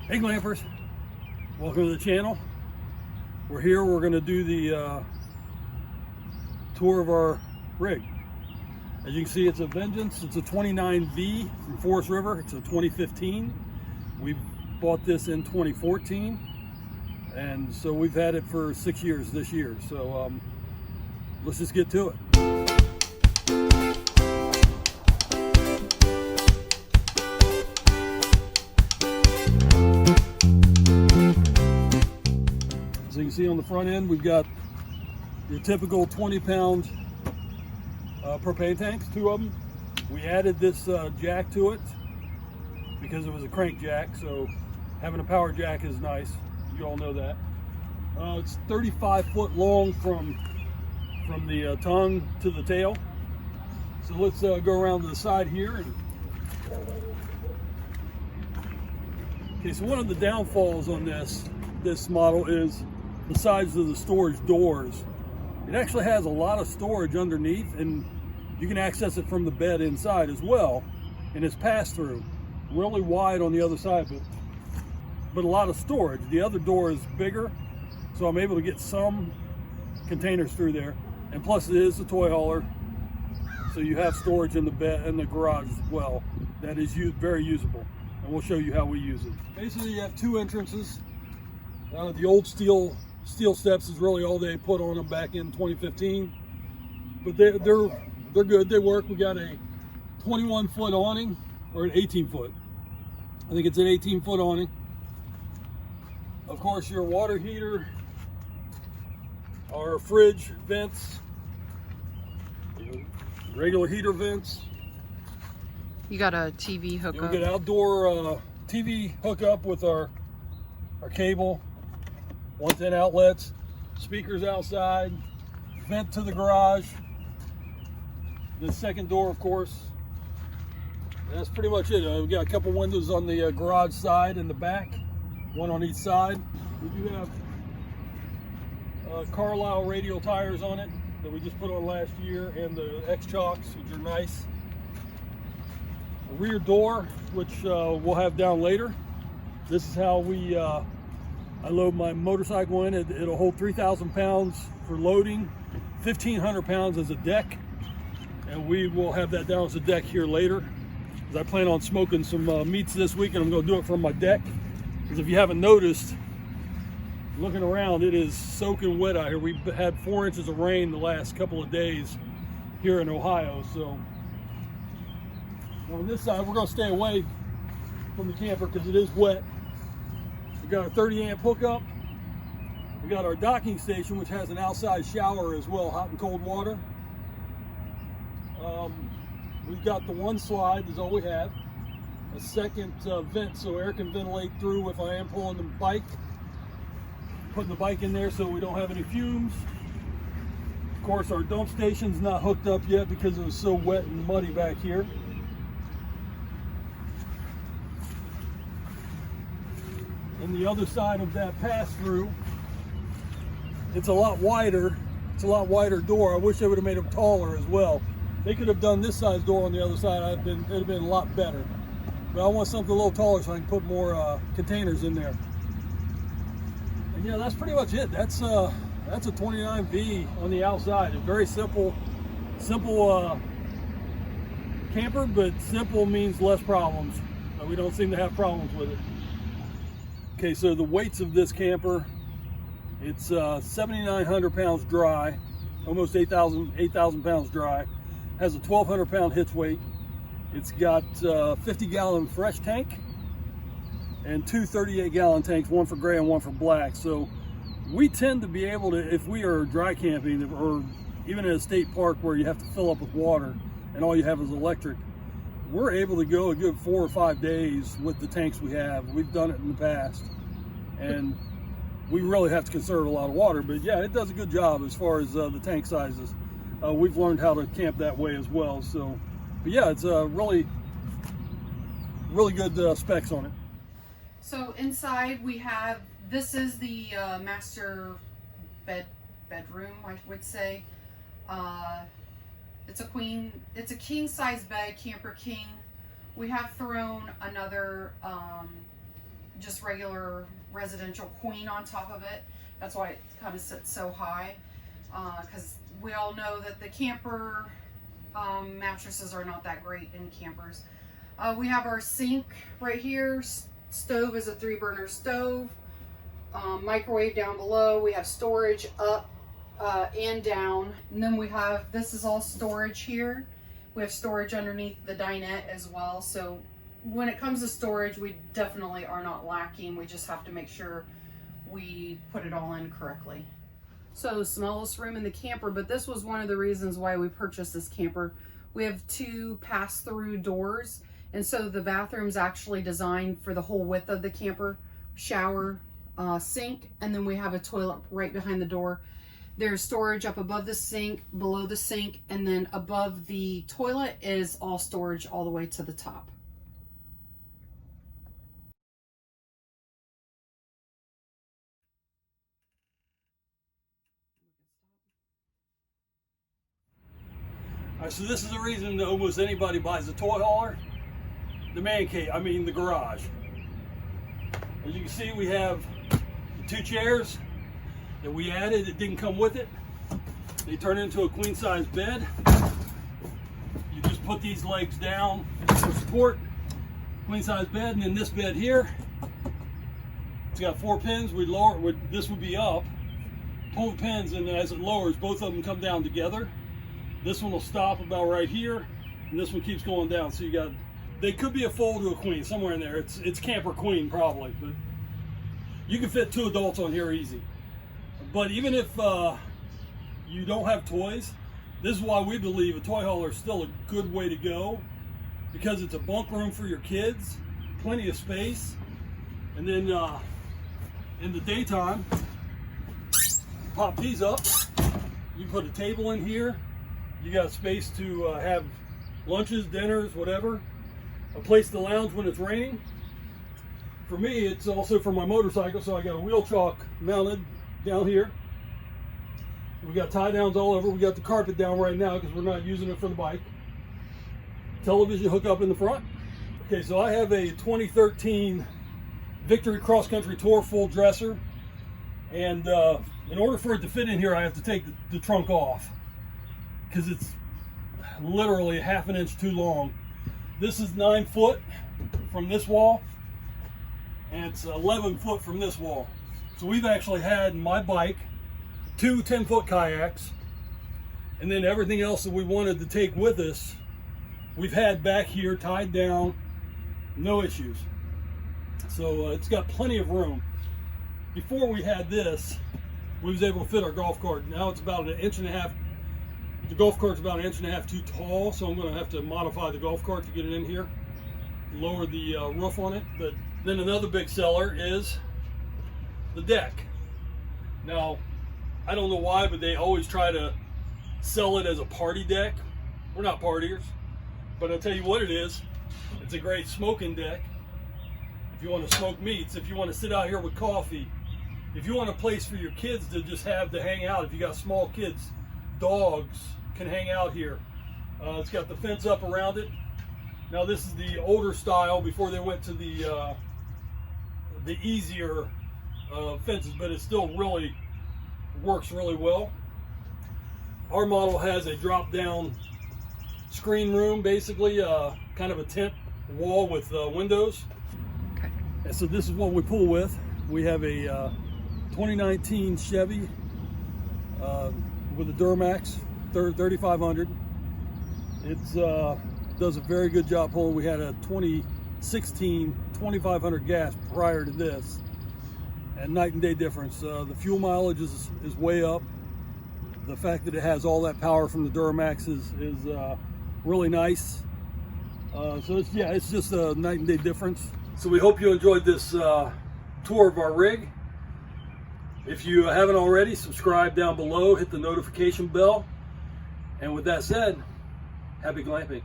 Hey glampers, welcome to the channel. We're here, we're going to do the tour of our rig. As you can see, it's a Vengeance. It's a 29V from Forest River. It's a 2015. We bought this in 2014, and so we've had it for 6 years this year. So let's just get to it. So you can see on the front end, we've got your typical 20-pound propane tanks, 2 of them. We added this jack to it because it was a crank jack, so having a power jack is nice. You all know that. It's 35 foot long from the tongue to the tail. So let's go around to the side here. Okay, so one of the downfalls on this model is the size of the storage doors. It actually has a lot of storage underneath, and you can access it from the bed inside as well, and it's pass-through. Really wide on the other side, but a lot of storage. The other door is bigger, so I'm able to get some containers through there, and plus it is a toy hauler, so you have storage in the bed and the garage as well. That is very usable, and we'll show you how we use it. Basically, you have 2 entrances. The old steel steps is really all they put on them back in 2015, but they're good. They work. We got a 21 foot awning, or an 18 foot. I think it's an 18 foot awning. Of course, your water heater, our fridge vents, regular heater vents. You got a TV hookup. We get outdoor TV hookup with our cable. 110 outlets, speakers outside, vent to the garage, the second door, of course. That's pretty much it. We've got a couple windows on the garage side and the back, one on each side. We do have Carlisle radial tires on it that we just put on last year, and the X-Chocks, which are nice. A rear door, which we'll have down later. This is how I load my motorcycle in. It'll hold 3,000 pounds for loading, 1,500 pounds as a deck, and we will have that down as a deck here later, because I plan on smoking some meats this week, and I'm going to do it from my deck. Because if you haven't noticed, looking around, it is soaking wet out here. We've had 4 inches of rain the last couple of days here in Ohio. So on this side, we're going to stay away from the camper because it is wet. We got our 30 amp hookup. We got our docking station, which has an outside shower as well, hot and cold water. We've got the 1 slide is all we have. A second vent so air can ventilate through if I am pulling the bike. Putting the bike in there so we don't have any fumes. Of course, our dump station's not hooked up yet because it was so wet and muddy back here. And the other side of that pass-through, it's a lot wider. It's a lot wider door. I wish they would have made them taller as well. They could have done this size door on the other side. It'd have been a lot better. But I want something a little taller so I can put more containers in there. And yeah, that's pretty much it. That's a 29V on the outside. It's very simple camper, but simple means less problems. We don't seem to have problems with it. Okay, so the weights of this camper, it's 7,900 pounds dry, almost 8,000 pounds dry. Has a 1,200 pound hitch weight. It's got 50-gallon fresh tank and 2 38-gallon tanks, one for gray and one for black. So we tend to be able to, if we are dry camping or even in a state park where you have to fill up with water and all you have is electric, we're able to go a good 4 or 5 days with the tanks we have. We've done it in the past, and we really have to conserve a lot of water. But yeah, it does a good job as far as the tank sizes. We've learned how to camp that way as well. So, but yeah, it's really good specs on it. So inside we have, this is the master bedroom, I would say. It's a king size bed, camper king. We have thrown another just regular residential queen on top of it. That's why it kind of sits so high, because we all know that the camper mattresses are not that great in campers. We have our sink right here. Stove is a 3-burner stove. Microwave down below. We have storage up and down. And then we have, this is all storage here. We have storage underneath the dinette as well. So when it comes to storage, we definitely are not lacking. We just have to make sure we put it all in correctly. So smallest room in the camper, but this was one of the reasons why we purchased this camper. We have 2 pass-through doors, and so the bathroom's actually designed for the whole width of the camper. Shower, sink, and then we have a toilet right behind the door. There's storage up above the sink, below the sink, and then above the toilet is all storage all the way to the top. All right, so this is the reason that almost anybody buys a toy hauler. The man cave, the garage. As you can see, we have the 2 chairs that we added. It didn't come with it. They turn into a queen size bed. You just put these legs down for support. Queen size bed, and then this bed here, it's got 4 pins. We'd lower, this would be up. Pull the pins, and as it lowers, both of them come down together. This one will stop about right here, and this one keeps going down. So you got, they could be a fold to a queen somewhere in there. It's camper queen probably, but you can fit 2 adults on here easy. But even if you don't have toys, this is why we believe a toy hauler is still a good way to go, because it's a bunk room for your kids, plenty of space, and then in the daytime, pop these up. You can put a table in here. You got space to have lunches, dinners, whatever. A place to lounge when it's raining. For me, it's also for my motorcycle, so I got a wheel chalk mounted down here. We got tie downs all over. We got the carpet down right now because we're not using it for the bike. Television hookup in the front. Okay, so I have a 2013 Victory Cross Country Tour full dresser, and in order for it to fit in here, I have to take the trunk off because it's literally 1/2 inch too long. This is 9 foot from this wall, and it's 11 foot from this wall. So we've actually had my bike, 2 10-foot kayaks, and then everything else that we wanted to take with us, we've had back here tied down, no issues. So it's got plenty of room. Before we had this, we was able to fit our golf cart. Now it's about 1.5 inches. The golf cart's about 1.5 inches too tall, so I'm going to have to modify the golf cart to get it in here, lower the roof on it. But then another big seller is the deck. Now, I don't know why, but they always try to sell it as a party deck. We're not partiers, but I'll tell you what it is. It's a great smoking deck. If you want to smoke meats, if you want to sit out here with coffee, if you want a place for your kids to just have to hang out, if you got small kids, dogs can hang out here. It's got the fence up around it. Now this is the older style before they went to the easier fences, but it still really works really well. Our model has a drop down screen room, basically kind of a tent wall with windows. Okay. And so this is what we pull with. We have a 2019 Chevy with a Duramax 3500. It does a very good job pulling. We had a 2016 2500 gas prior to this, and night and day difference. The fuel mileage is way up. The fact that it has all that power from the Duramax is really nice. So it's just a night and day difference. So we hope you enjoyed this tour of our rig. If you haven't already, subscribe down below, hit the notification bell. And with that said, happy glamping.